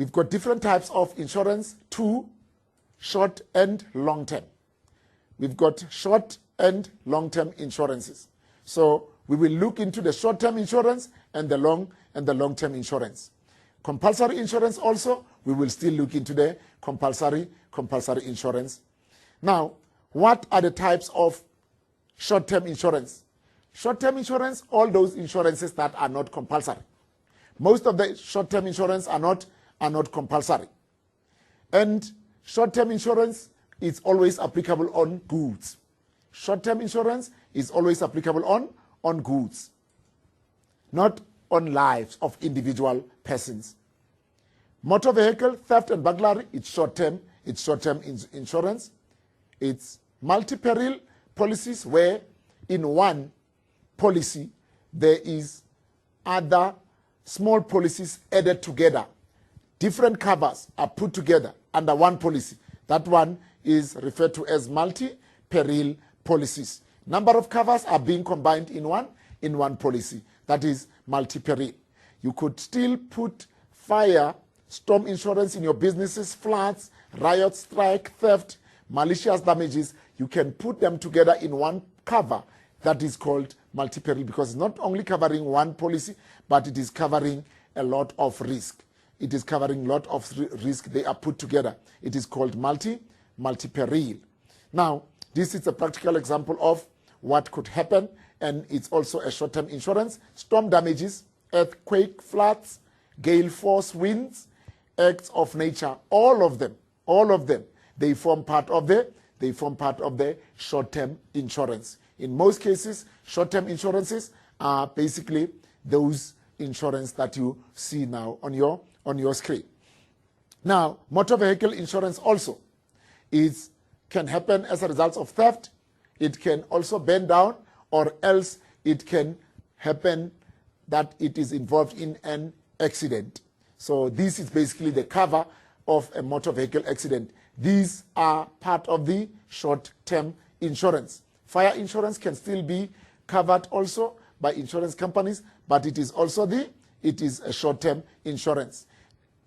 We've got different types of insurance, two, short and long term. We've got short and long-term insurances. So we will look into the short-term insurance and the long-term insurance. Compulsory insurance also, we will still look into the compulsory insurance. Now, what are the types of short-term insurance? Short-term insurance, all those insurances that are not compulsory. Most of the short-term insurance are not compulsory. And short-term insurance is always applicable on goods. Short-term insurance is always applicable on goods, not on lives of individual persons. Motor vehicle theft and burglary, it's short-term insurance. It's multi-peril policies where in one policy there is other small policies added together. Different covers are put together under one policy. That one is referred to as multi-peril policies. Number of covers are being combined in one policy. That is multi-peril. You could still put fire, storm insurance in your businesses, floods, riot, strike, theft, malicious damages. You can put them together in one cover that is called multi-peril, because it's not only covering one policy, but it is covering a lot of risk. It is covering a lot of risk. They are put together. It is called multi-peril. Now, this is a practical example of what could happen, and it's also a short-term insurance. Storm damages, earthquake, floods, gale force winds, acts of nature, all of them, they form part of the short-term insurance. In most cases, short-term insurances are basically those insurance that you see now on your screen. Now, motor vehicle insurance also can happen as a result of theft. It can also burn down, or else it can happen that it is involved in an accident. So this is basically the cover of a motor vehicle accident. These are part of the short-term insurance. Fire insurance can still be covered also by insurance companies, but it is also a short-term insurance.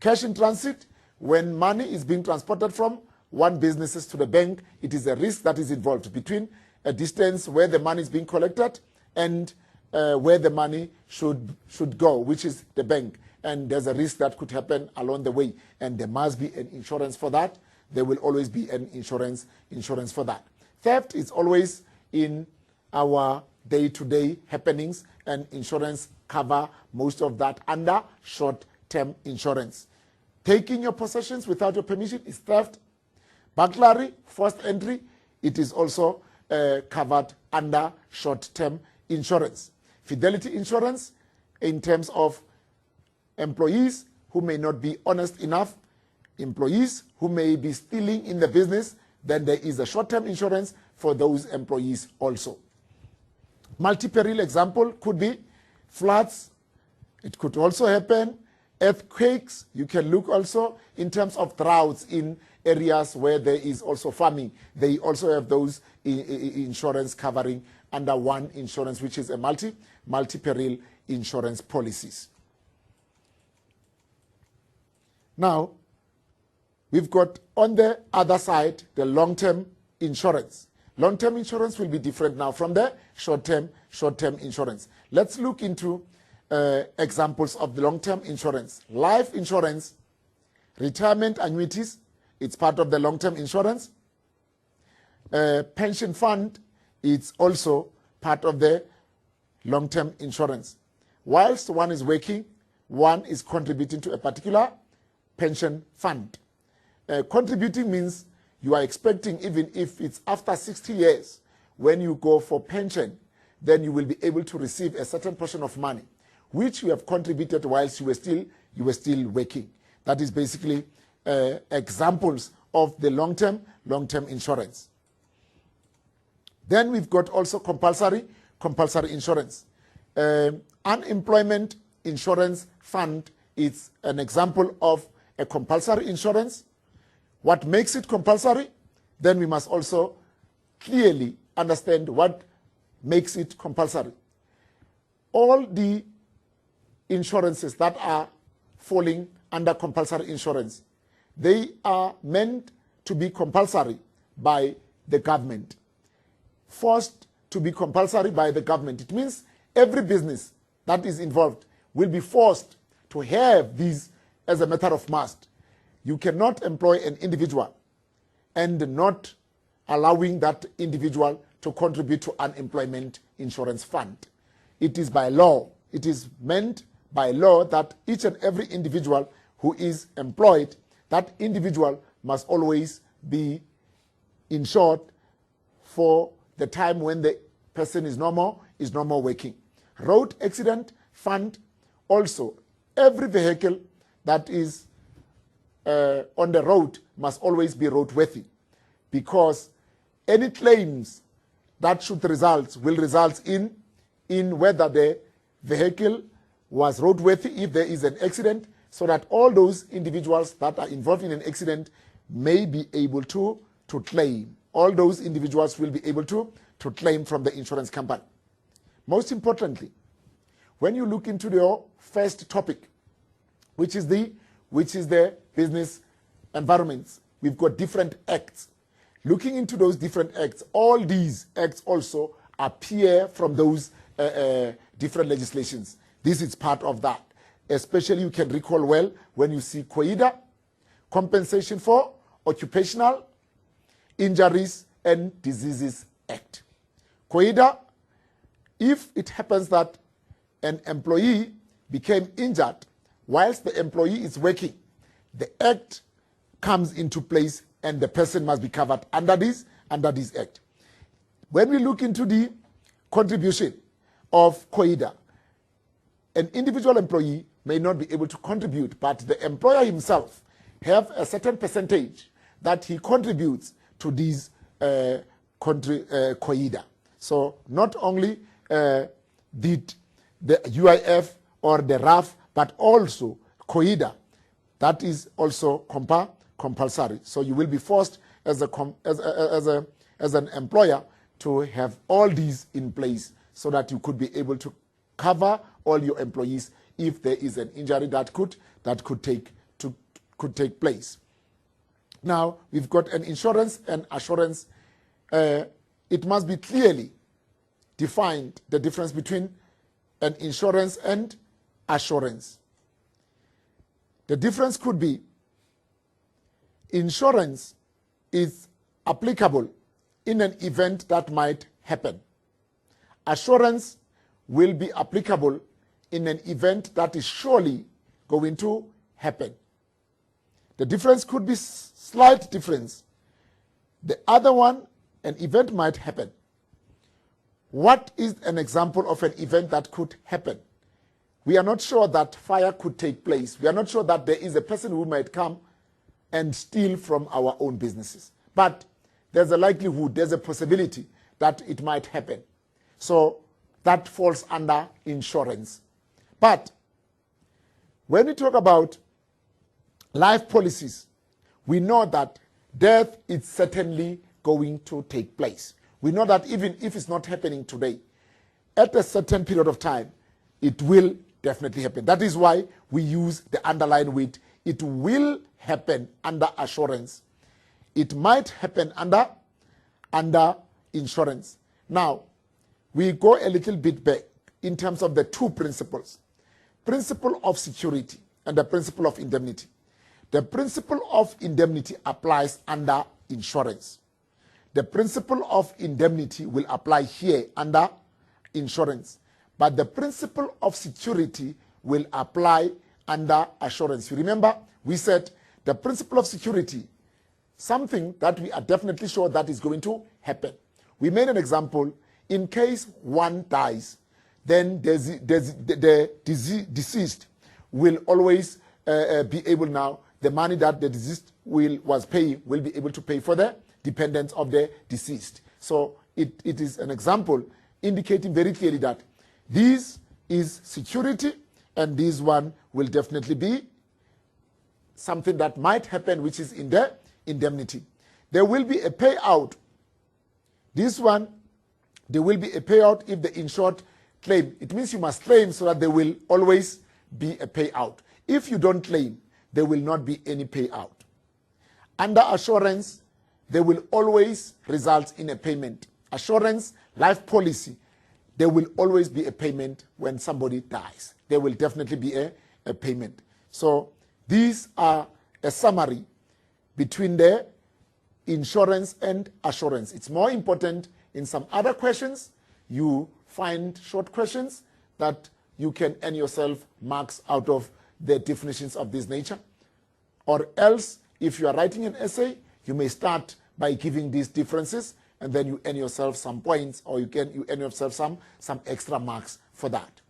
Cash in transit, when money is being transported from one business to the bank, it is a risk that is involved between a distance where the money is being collected and where the money should go, which is the bank. And there's a risk that could happen along the way, and there must be an insurance for that. There will always be an insurance for that. Theft is always in our day-to-day happenings, and insurance cover most of that under short-term insurance. Taking your possessions without your permission is theft. Burglary, forced entry, it is also covered under short-term insurance. Fidelity insurance, in terms of employees who may not be honest enough, employees who may be stealing in the business, then there is a short-term insurance for those employees also. Multi-peril example could be floods. It could also happen. Earthquakes, you can look also in terms of droughts in areas where there is also farming. They also have those insurance covering under one insurance, which is a multi-peril insurance policies. Now, we've got on the other side the long-term insurance. Long-term insurance will be different now from the short-term insurance. Let's look into examples of the long-term insurance. Life insurance, retirement annuities, it's part of the long-term insurance. Pension fund, it's also part of the long-term insurance. Whilst one is working, one is contributing to a particular pension fund. Contributing means you are expecting, even if it's after 60 years, when you go for pension, then you will be able to receive a certain portion of money, which you have contributed whilst you were still working. That is basically examples of the long-term insurance. Then we've got also compulsory insurance. Unemployment insurance fund is an example of a compulsory insurance. What makes it compulsory? Then we must also clearly understand what makes it compulsory. All the insurances that are falling under compulsory insurance. They are meant to be compulsory by the government, forced to be compulsory by the government. It means every business that is involved will be forced to have these as a matter of must. You cannot employ an individual and not allowing that individual to contribute to unemployment insurance fund. It is by law. It is meant by law that each and every individual who is employed, that individual must always be insured for the time when the person is no more working. Road accident fund also. Every vehicle that is on the road must always be roadworthy, because any claims that should result will result in whether the vehicle was roadworthy if there is an accident, so that all those individuals that are involved in an accident may be able to claim. All those individuals will be able to claim from the insurance company. Most importantly, when you look into your first topic, which is the business environments, we've got different acts. Looking into those different acts, all these acts also appear from those different legislations. This is part of that. Especially, you can recall well when you see COIDA, Compensation for Occupational Injuries and Diseases Act. COIDA, if it happens that an employee became injured whilst the employee is working, the act comes into place and the person must be covered under this act. When we look into the contribution of COIDA, an individual employee may not be able to contribute, but the employer himself have a certain percentage that he contributes to these COIDA. So not only did the UIF or the RAF, but also COIDA, that is also compulsory. So you will be forced as an employer to have all these in place so that you could be able to cover all your employees if there is an injury that could take place. Now we've got an insurance and assurance. It must be clearly defined, the difference between an insurance and assurance. The difference could be insurance is applicable in an event that might happen. Assurance will be applicable in an event that is surely going to happen. The difference could be slight difference. The other one, an event might happen. What is an example of an event that could happen? We are not sure that fire could take place. We are not sure that there is a person who might come and steal from our own businesses. But there's a likelihood, there's a possibility that it might happen. So that falls under insurance. But when we talk about life policies, we know that death is certainly going to take place. We know that even if it's not happening today, at a certain period of time, it will definitely happen. That is why we use the underline with it will happen under assurance. It might happen under insurance. Now, we go a little bit back in terms of the two principles. Principle of security and the principle of indemnity. The principle of indemnity applies under insurance. The principle of indemnity will apply here under insurance. But the principle of security will apply under assurance. You remember, we said the principle of security, something that we are definitely sure that is going to happen. We made an example. In case one dies, then the deceased will always be able now, the money that the deceased was paying will be able to pay for the dependents of the deceased. So it is an example indicating very clearly that this is security and this one will definitely be something that might happen, which is in the indemnity. There will be a payout. This one, there will be a payout if the insured claim. It means you must claim so that there will always be a payout. If you don't claim, there will not be any payout. Under assurance, there will always result in a payment. Assurance, life policy, there will always be a payment when somebody dies. There will definitely be a payment. So these are a summary between the insurance and assurance. It's more important in some other questions. You find short questions that you can earn yourself marks out of the definitions of this nature. Or else, if you are writing an essay, you may start by giving these differences, and then you earn yourself some points, or you earn yourself some extra marks for that.